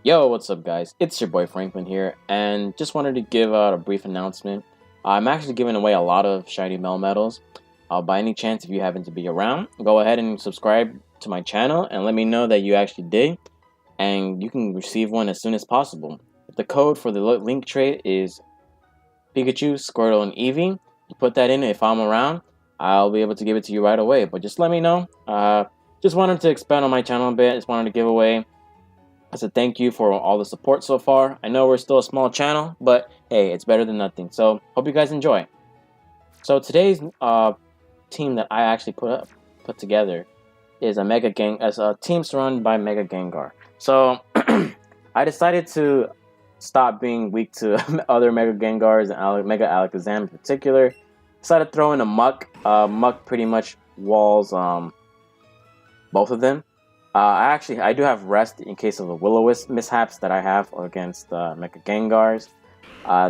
Yo, what's up, guys? It's your boy Franklin here, and just wanted to give out a brief announcement. I'm actually giving away a lot of shiny Melmetals. By any chance, if you happen to be around, go ahead and subscribe to my channel and let me know that you actually did, and you can receive one as soon as possible. The code for the link trade is Pikachu, Squirtle, and Eevee. You put that in. If I'm around, I'll be able to give it to you right away. But just let me know. Just wanted to expand on my channel a bit. Just wanted to give away as a thank you for all the support so far. I know we're still a small channel, but hey, it's better than nothing. So hope you guys enjoy. So today's team that I actually put together is a team surrounded by Mega Gengar. So I decided to stop being weak to other Mega Gengars and Mega Alakazam in particular. Decided to throw in a Muck. Muck pretty much walls both of them. I do have rest in case of the Will-O-Wisp mishaps that I have against Mega Gengars.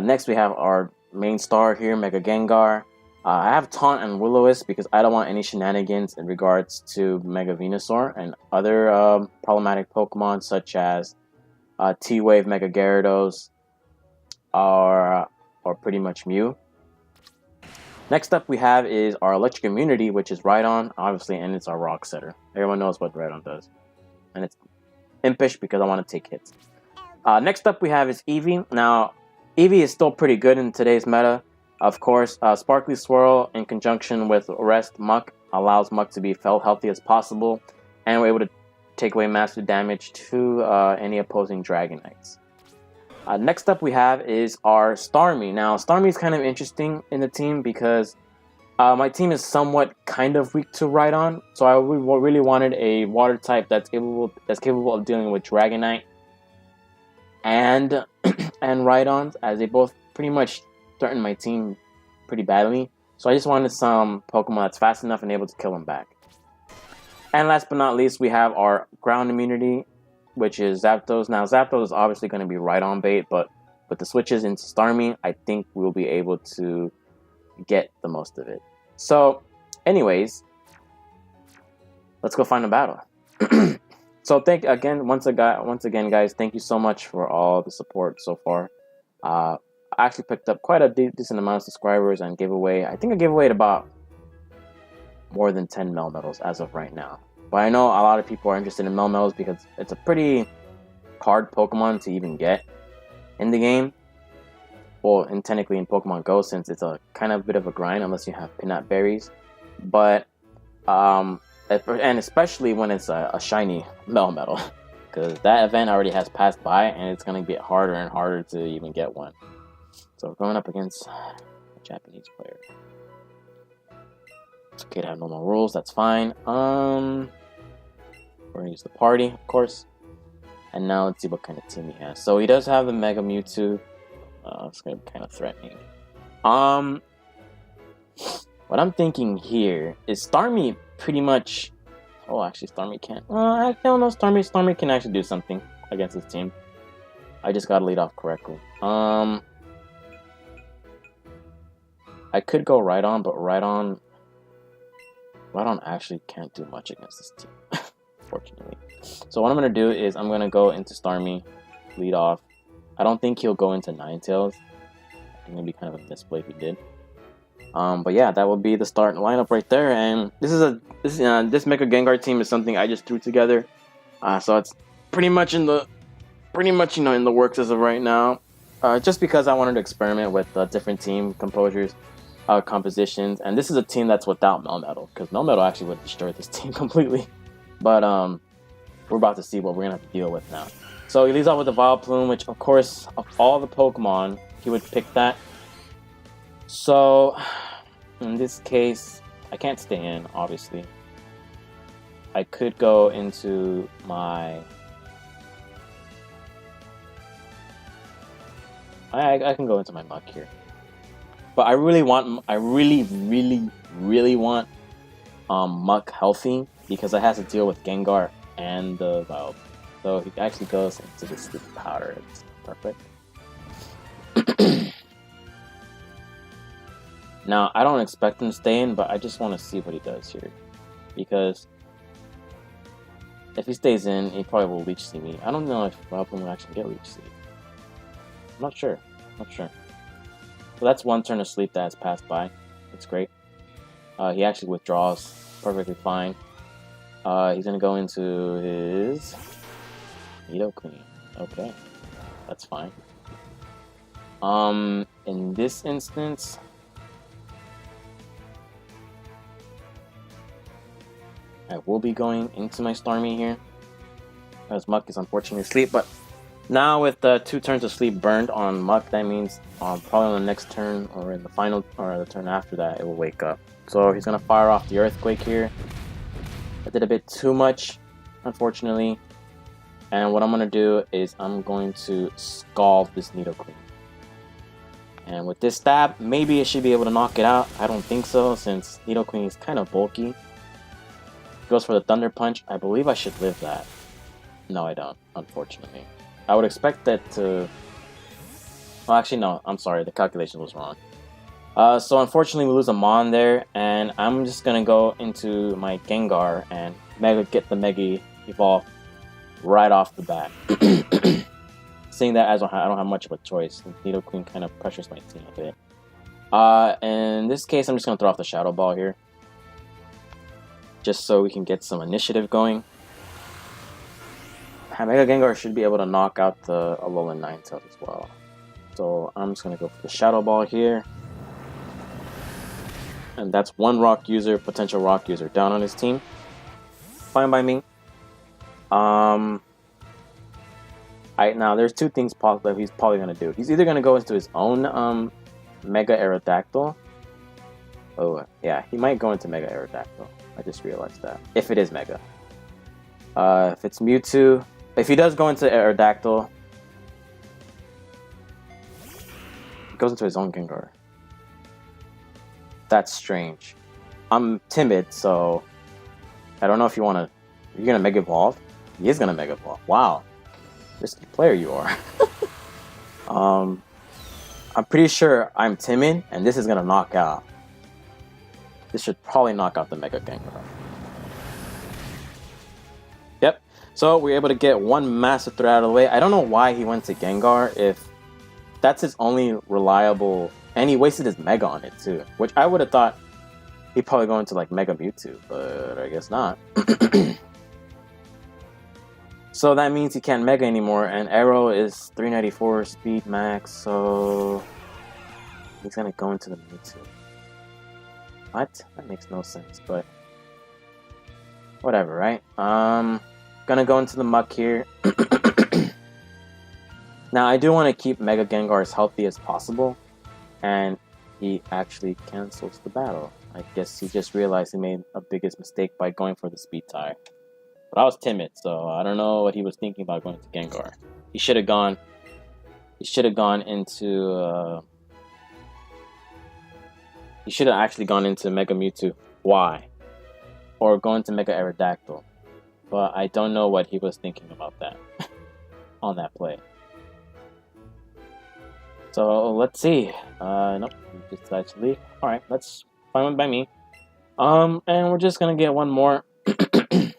Next we have our main star here, Mega Gengar. I have Taunt and Will-O-Wisp because I don't want any shenanigans in regards to Mega Venusaur and other problematic Pokemon such as T-Wave, Mega Gyarados, or pretty much Mew. Next up we have is our Electric Immunity, which is Rhydon, obviously, and it's our Rock Setter. Everyone knows what Rhydon does. And it's Impish because I want to take hits. Next up we have is Eevee. Now, Eevee is still pretty good in today's meta. Of course, Sparkly Swirl in conjunction with Rest Muck allows Muck to be felt healthy as possible, and we're able to take away massive damage to any opposing Dragonites. Next up we have is our Starmie. Now, Starmie is kind of interesting in the team because my team is somewhat kind of weak to Rhydon, so I really wanted a water type that's capable of dealing with Dragonite and Rhydon, as they both pretty much threaten my team pretty badly. So I just wanted some Pokemon that's fast enough and able to kill them back. And last but not least, we have our Ground Immunity, which is Zapdos. Now, Zapdos is obviously going to be Rhydon bait, but with the switches into Starmie, I think we'll be able to get the most of it. So, anyways, let's go find a battle. So, once again, guys, thank you so much for all the support so far. I actually picked up quite a decent amount of subscribers and gave away. I think I gave away about more than 10 Melmetals as of right now. But I know a lot of people are interested in Melmetals because it's a pretty hard Pokemon to even get in the game. Well, and technically in Pokemon Go, since it's a kind of bit of a grind unless you have peanut berries. But and especially when it's a shiny Melmetal, because that event already has passed by and it's gonna get harder and harder to even get one. So going up against a Japanese player. It's okay to have normal rules, that's fine. We're gonna use the party, of course. And now let's see what kind of team he has. So he does have the Mega Mewtwo. It's gonna be kind of threatening. What I'm thinking here is Starmie pretty much. Oh, actually, Starmie can't. I don't know. Starmie can actually do something against this team. I just gotta lead off correctly. I could go Rhydon, but Rhydon actually can't do much against this team, fortunately. So what I'm going to do is I'm going to go into Starmie, lead off. I don't think he'll go into Ninetales. I think it'd be kind of a misplay if he did. But yeah, that would be the start lineup right there. And this Mega Gengar team is something I just threw together. So it's pretty much in the works as of right now. Just because I wanted to experiment with different team compositions, and this is a team that's without Melmetal, because Melmetal actually would destroy this team completely. But we're about to see what we're gonna have to deal with now. So he leads off with the Vileplume, which of course, of all the Pokemon, he would pick that. So in this case, I can't stay in, obviously. I could go into my... I can go into my Muck here. But I really want Muck healthy, because it has to deal with Gengar and the Vileplume. So he actually goes into the Sleep Powder. It's perfect. Now, I don't expect him to stay in, but I just want to see what he does here. Because If he stays in, he probably will Leech Seed me. I don't know if Welcome will actually get Leech Seed. I'm not sure. So that's one turn of sleep that has passed by. That's great. He actually withdraws perfectly fine. He's gonna go into his Nidoqueen. Okay, that's fine. In this instance, I will be going into my Starmie here, as Muck is unfortunately asleep. But now with the 2 turns of sleep burned on Muck, that means probably on the next turn or in the final or the turn after that, it will wake up. So he's gonna fire off the Earthquake here. I did a bit too much, unfortunately. And what I'm gonna do is I'm going to Scald this Nidoqueen. And with this stab, maybe it should be able to knock it out. I don't think so, since Nidoqueen is kind of bulky. Goes for the Thunder Punch. I believe I should live that. No, I don't, unfortunately. I would expect that to... Well, actually, no. I'm sorry. The calculation was wrong. So, unfortunately, we lose a Mon there. And I'm just going to go into my Gengar and get the Mega Evolve right off the bat. Seeing that as I don't have much of a choice, Nidoqueen kind of pressures my team a bit. In this case, I'm just going to throw off the Shadow Ball here. Just so we can get some initiative going. Mega Gengar should be able to knock out the Alolan Ninetales as well. So I'm just going to go for the Shadow Ball here. And that's one rock user, potential rock user, down on his team. Fine by me. Now there's 2 things that he's probably going to do. He's either going to go into his own Mega Aerodactyl. Oh, yeah, he might go into Mega Aerodactyl. I just realized that. If it is Mega. If it's Mewtwo... If he does go into Aerodactyl... He goes into his own Gengar. That's strange. I'm timid, so... I don't know if you want to... You're going to Mega Evolve? He is going to Mega Evolve. Wow. Risky player you are. I'm pretty sure I'm timid, and this is going to knock out. This should probably knock out the Mega Gengar. Yep. So we're able to get one massive threat out of the way. I don't know why he went to Gengar if that's his only reliable... And he wasted his Mega on it too. Which I would have thought he'd probably go into like Mega Mewtwo. But I guess not. So that means he can't Mega anymore. And Arrow is 394 speed max. So he's going to go into the Mewtwo. What? That makes no sense, but whatever, right? Gonna go into the Muck here. Now, I do want to keep Mega Gengar as healthy as possible, and he actually cancels the battle. I guess he just realized he made a biggest mistake by going for the Speed Tie. But I was timid, so I don't know what he was thinking about going to Gengar. He should have gone. He should have gone into. He should have actually gone into Mega Mewtwo. Why? Or go into Mega Aerodactyl. But I don't know what he was thinking about that. On that play. So, let's see. Nope. He just decided to leave. Alright, that's fine by me. And we're just gonna get one more. Because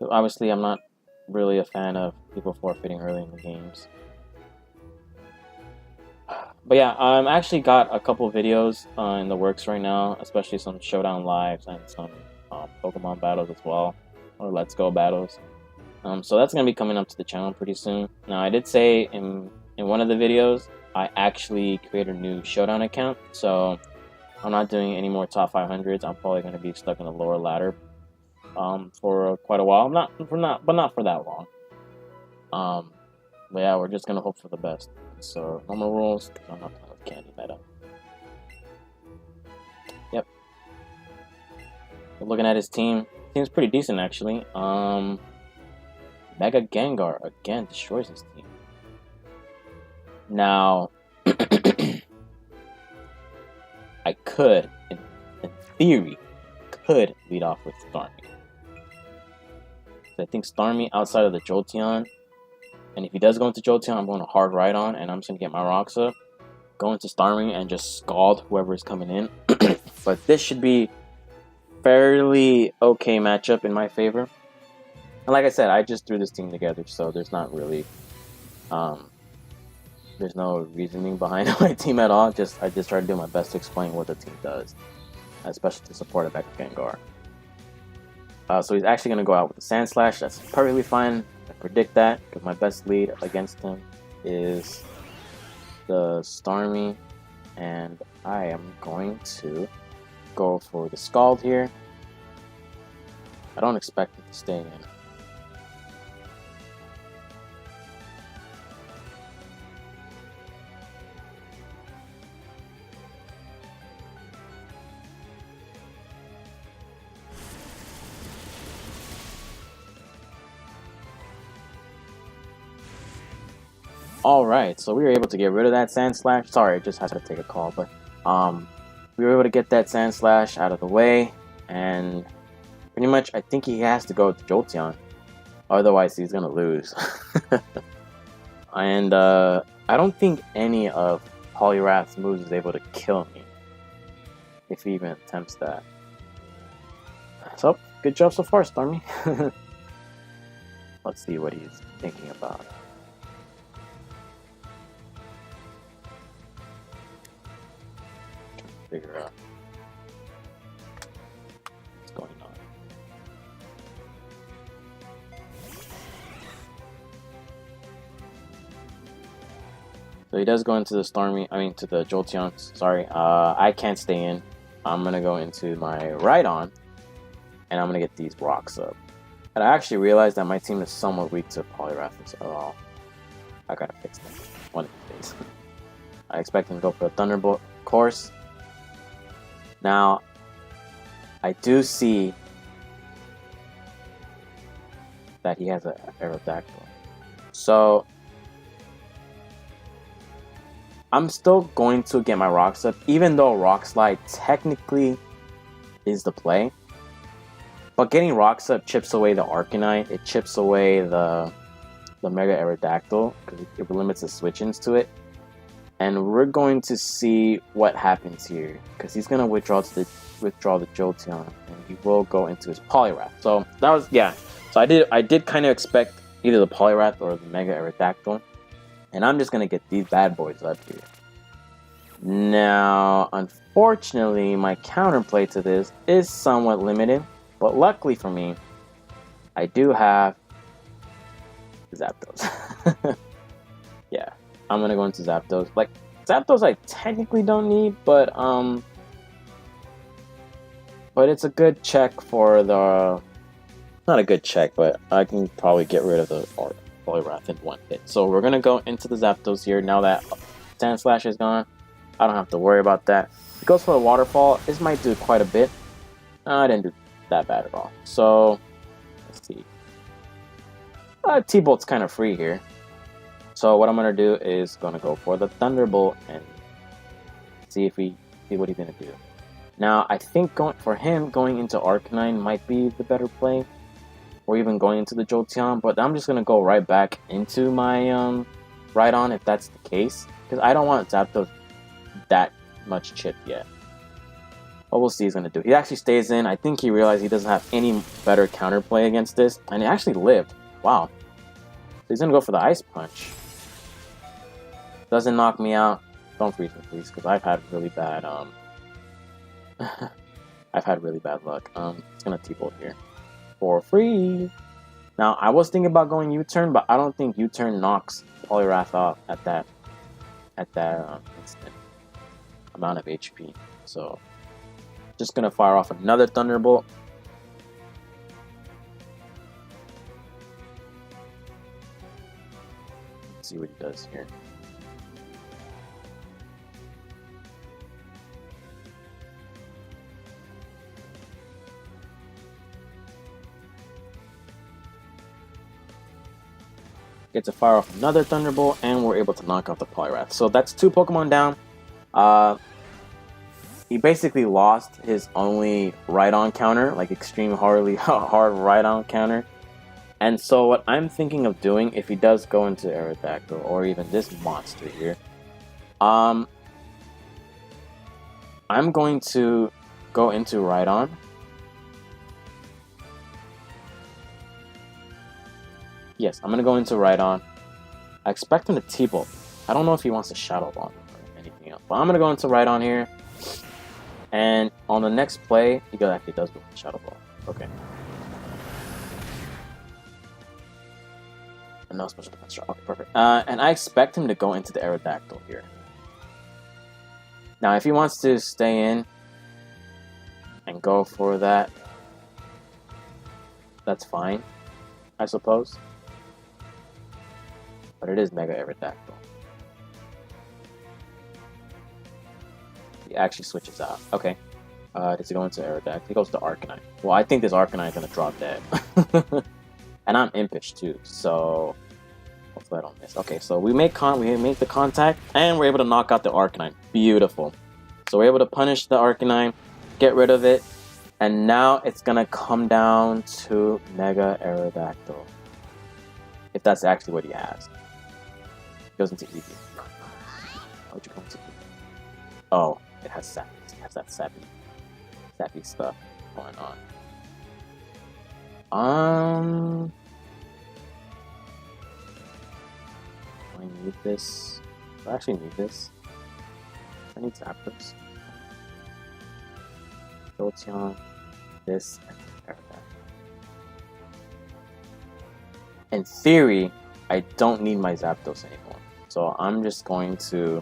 obviously I'm not really a fan of people forfeiting early in the games. But yeah, I've actually got a couple videos in the works right now, especially some Showdown Lives and some Pokemon battles as well, or Let's Go battles. So that's going to be coming up to the channel pretty soon. Now, I did say in one of the videos, I actually created a new Showdown account, so I'm not doing any more top 500s. I'm probably going to be stuck in the lower ladder for quite a while. Not for that long. But yeah, we're just going to hope for the best. So, normal rules, I'm not playing with Candy Meta. Yep. We're looking at his team. Team's pretty decent, actually. Mega Gengar, again, destroys his team. Now, I could, in theory, could lead off with Starmie. So I think Starmie, outside of the Jolteon, and if he does go into Jolteon, I'm going to hard right on, and I'm just going to get my rocks up. Go into Starmie and just scald whoever is coming in. But this should be fairly okay matchup in my favor. And like I said, I just threw this team together, so there's not really, um, there's no reasoning behind my team at all. I just try to do my best to explain what the team does, especially to support a Mecha Gengar. So he's actually going to go out with the Sand Slash. That's perfectly fine. I predict that because my best lead against him is the Starmie, and I am going to go for the Scald here. I don't expect it to stay in. Alright, so we were able to get rid of that Sand Slash. Sorry, I just had to take a call, but we were able to get that Sand Slash out of the way, and pretty much I think he has to go with Jolteon. Otherwise, he's gonna lose. And I don't think any of Poliwrath's moves is able to kill me, if he even attempts that. So, good job so far, Starmie. Let's see what he's thinking about. Figure out what's going on. So he does go into the to the Jolteon. Sorry, I can't stay in. I'm gonna go into my Rhydon, and I'm gonna get these rocks up. And I actually realized that my team is somewhat weak to Poliwrath, so I gotta fix that one of these days. I expect him to go for a Thunderbolt, of course. Now, I do see that he has an Aerodactyl. So, I'm still going to get my Rocks up, even though Rock Slide technically is the play. But getting Rocks up chips away the Arcanine, it chips away the Mega Aerodactyl, because it limits the switch-ins to it. And we're going to see what happens here, because he's going to withdraw the Jolteon, and he will go into his Poliwrath. So that was, yeah. So I did kind of expect either the Poliwrath or the Mega Aerodactyl, and I'm just going to get these bad boys up here. Now, unfortunately, my counterplay to this is somewhat limited, but luckily for me, I do have Zapdos. Yeah. I'm gonna go into Zapdos. Like, Zapdos I technically don't need, but it's a good check for the... Not a good check, but I can probably get rid of the Poliwrath in one hit. So we're gonna go into the Zapdos here. Now that Sand Slash is gone, I don't have to worry about that. If it goes for a Waterfall, this might do quite a bit. I didn't do that bad at all. So, let's see. T-Bolt's kind of free here. So what I'm gonna do is gonna go for the Thunderbolt and see what he's gonna do. Now I think going into Arcanine might be the better play, or even going into the Jolteon. But I'm just gonna go right back into my Rhydon if that's the case, because I don't want Zapdos that much chip yet. But we'll see what he's gonna do. He actually stays in. I think he realized he doesn't have any better counterplay against this, and he actually lived. Wow. So he's gonna go for the Ice Punch. Doesn't knock me out. Don't freeze me, please, because I've had really bad I've had really bad luck. It's gonna T-Bolt here for free. Now I was thinking about going U-turn, but I don't think U-turn knocks Poliwrath off at that instant amount of HP. So just gonna fire off another Thunderbolt. Let's see what he does here. Get to fire off another Thunderbolt, and we're able to knock out the Poliwrath. So that's 2 Pokemon down. He basically lost his only Rhydon counter, like extreme hard Rhydon counter. And so what I'm thinking of doing, if he does go into Aerodactyl, or even this monster here, I'm going to go into Rhydon. Yes, I'm gonna go into Rhydon. I expect him to T-Bolt. I don't know if he wants to Shadow Ball or anything else, but I'm gonna go into Rhydon here. And on the next play, he actually does go for Shadow Ball. Okay. And no special defense. Okay, perfect. And I expect him to go into the Aerodactyl here. Now, if he wants to stay in and go for that, that's fine, I suppose. But it is Mega Aerodactyl. He actually switches out. Okay. Does he go into Aerodactyl? He goes to Arcanine. Well, I think this Arcanine is going to drop dead. And I'm Impish too, so hopefully I don't miss. Okay, so we make the contact, and we're able to knock out the Arcanine. Beautiful. So we're able to punish the Arcanine, get rid of it, and now it's gonna come down to Mega Aerodactyl. If that's actually what he has. He goes into Eevee. Why'd you go into Eevee? Oh, it has Sappy. It has that Sappy stuff going on. Do I need this? Do I actually need this? I need Zapdos. Jolteon, this, and Aerodactyl. In theory, I don't need my Zapdos anymore. So I'm just going to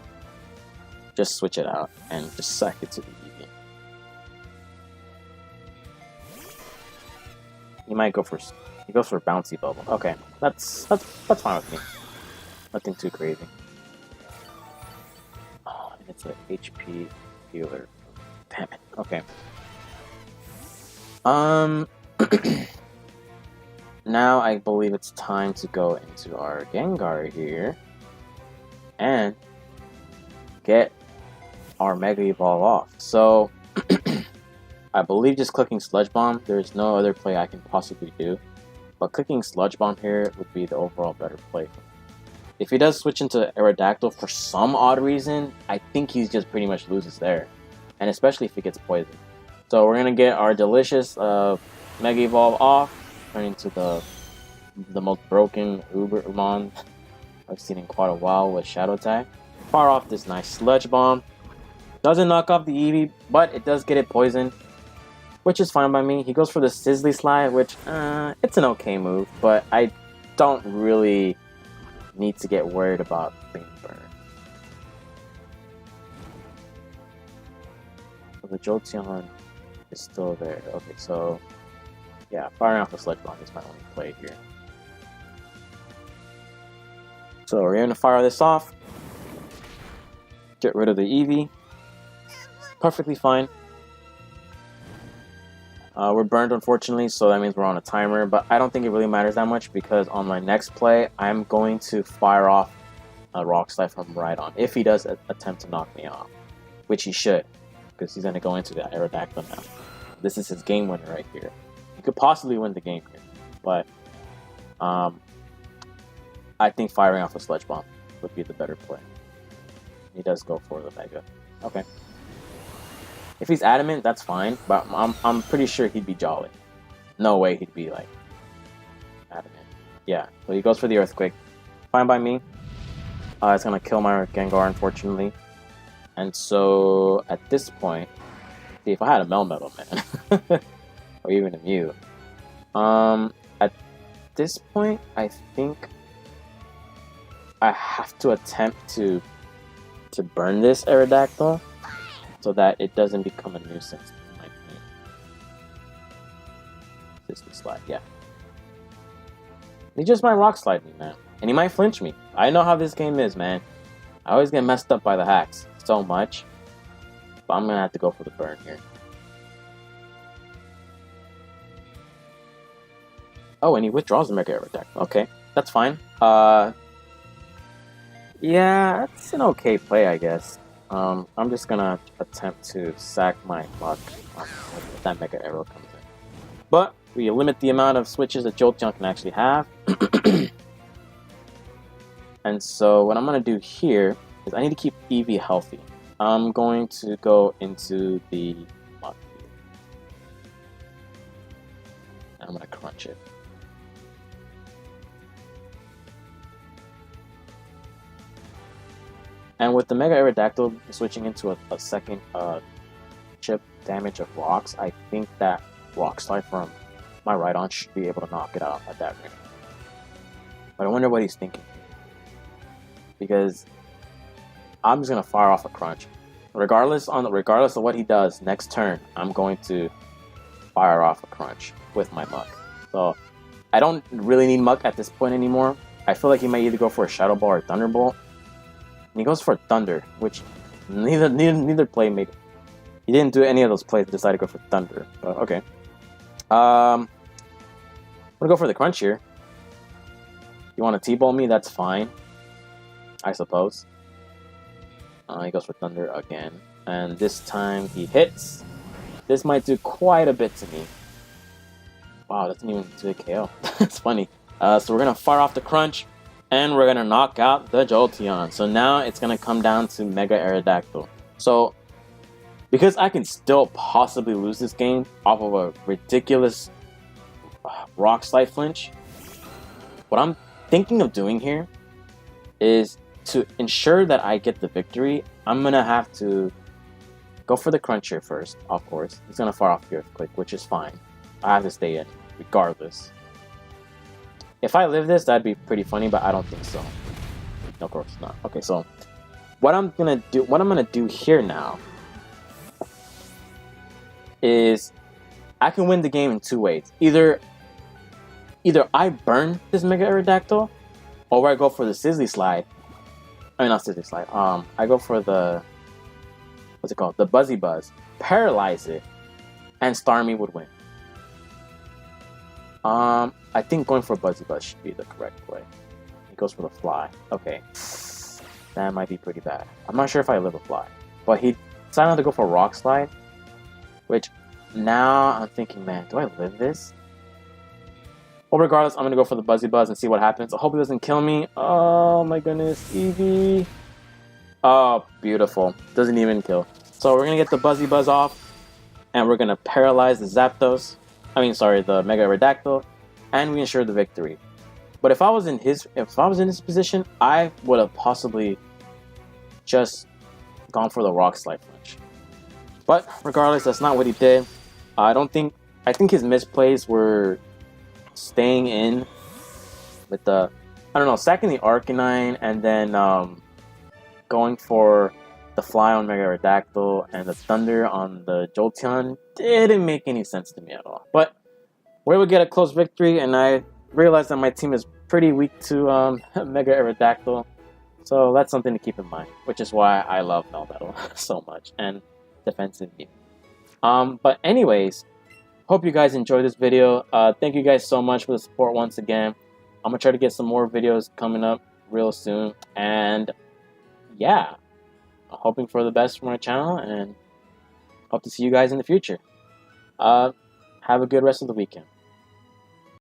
just switch it out and just sack it to the Eevee. He might go for Bouncy Bubble. Okay, that's fine with me. Nothing too crazy. Oh, and it's an HP healer. Damn it. Okay. Now I believe it's time to go into our Gengar here and get our Mega Evolve off. So I believe just clicking Sludge Bomb, there's no other play I can possibly do. But clicking Sludge Bomb here would be the overall better play. If he does switch into Aerodactyl for some odd reason, I think he just pretty much loses there. And especially if he gets poisoned. So we're going to get our delicious Mega Evolve off, turn into the most broken Ubermon I've seen in quite a while with Shadow Tag. Fire off this nice Sludge Bomb. Doesn't knock off the Eevee, but it does get it poisoned, which is fine by me. He goes for the Sizzly Slide, which, it's an okay move, but I don't really need to get worried about being burned. So the Jolteon is still there. Okay, so yeah, firing off the Sludge Bomb is my only play here. So we're going to fire this off. Get rid of the Eevee. Perfectly fine. We're burned, unfortunately, so that means we're on a timer, but I don't think it really matters that much because on my next play, I'm going to fire off a Rock Slide from Rhydon if he does attempt to knock me off, which he should, because he's going to go into the Aerodactyl now. This is his game winner right here. He could possibly win the game here, but I think firing off a Sludge Bomb would be the better play. He does go for the Mega. Okay. If he's adamant, that's fine, but I'm pretty sure he'd be Jolly. No way he'd be, like, adamant. Yeah, so he goes for the Earthquake. Fine by me. It's going to kill my Gengar, unfortunately. And so, at this point, see, if I had a Melmetal, man, or even a Mew, at this point, I think I have to attempt to burn this Aerodactyl, so that it doesn't become a nuisance in my team. This slide, yeah. He just might Rock Slide me, man. And he might flinch me. I know how this game is, man. I always get messed up by the hacks so much. But I'm gonna have to go for the burn here. Oh, and he withdraws the Mega Aerodactyl. Okay, that's fine. Yeah, that's an okay play, I guess. I'm just gonna attempt to sack my luck if that Mega Arrow comes in. But we limit the amount of switches that Jolteon can actually have. And so what I'm gonna do here is I need to keep Eevee healthy. I'm going to go into the Mud Field. I'm gonna crunch it. And with the Mega Aerodactyl switching into a second chip damage of rocks, I think that Rock Slide from my Rhydon should be able to knock it out at that rate. But I wonder what he's thinking. Because I'm just gonna fire off a Crunch. Regardless of what he does next turn, I'm going to fire off a Crunch with my Muck. So I don't really need Muck at this point anymore. I feel like he might either go for a Shadow Ball or Thunderbolt. And he goes for Thunder, which neither play made. He didn't do any of those plays. Decided to go for Thunder. But okay. I'm gonna go for the Crunch here. You want to T-ball me? That's fine, I suppose. He goes for Thunder again, and this time he hits. This might do quite a bit to me. Wow, doesn't even do a KO. It's funny. So we're gonna fire off the Crunch, and we're gonna knock out the Jolteon. So now it's gonna come down to Mega Aerodactyl. So because I can still possibly lose this game off of a ridiculous Rock Slide flinch, what I'm thinking of doing here is to ensure that I get the victory. I'm gonna have to go for the Crunch here first, of course. He's gonna fire off the Earthquake, which is fine. I have to stay in, regardless. If I live this, that'd be pretty funny, but I don't think so. Of course not. Okay, so what I'm gonna do here now is I can win the game in two ways. Either I burn this Mega Aerodactyl, or I go for the Sizzly Slide. I mean, not Sizzly Slide. I go for the, what's it called? The Buzzy Buzz. Paralyze it, and Starmie would win. I think going for Buzzy Buzz should be the correct play. He goes for the Fly. Okay. That might be pretty bad. I'm not sure if I live a Fly. But he decided not to go for Rock Slide, which now I'm thinking, man, do I live this? Well, regardless, I'm going to go for the Buzzy Buzz and see what happens. I hope it doesn't kill me. Oh my goodness, Eevee. Oh, beautiful. Doesn't even kill. So we're going to get the Buzzy Buzz off, and we're going to paralyze the Zapdos. The Mega Aerodactyl, and we ensure the victory. But if I was in his position, I would have possibly just gone for the Rock Slide flinch. But regardless, that's not what he did. I think his misplays were staying in with the, sacking the Arcanine and then going for the Fly on Mega Aerodactyl and the Thunder on the Jolteon didn't make any sense to me at all. But we would get a close victory, and I realized that my team is pretty weak to Mega Aerodactyl, so that's something to keep in mind, which is why I love Melmetal so much, and Defensive Beam. But anyways, hope you guys enjoyed this video. Thank you guys so much for the support once again. I'm gonna try to get some more videos coming up real soon, and yeah, hoping for the best for my channel, and hope to see you guys in the future. Have a good rest of the weekend.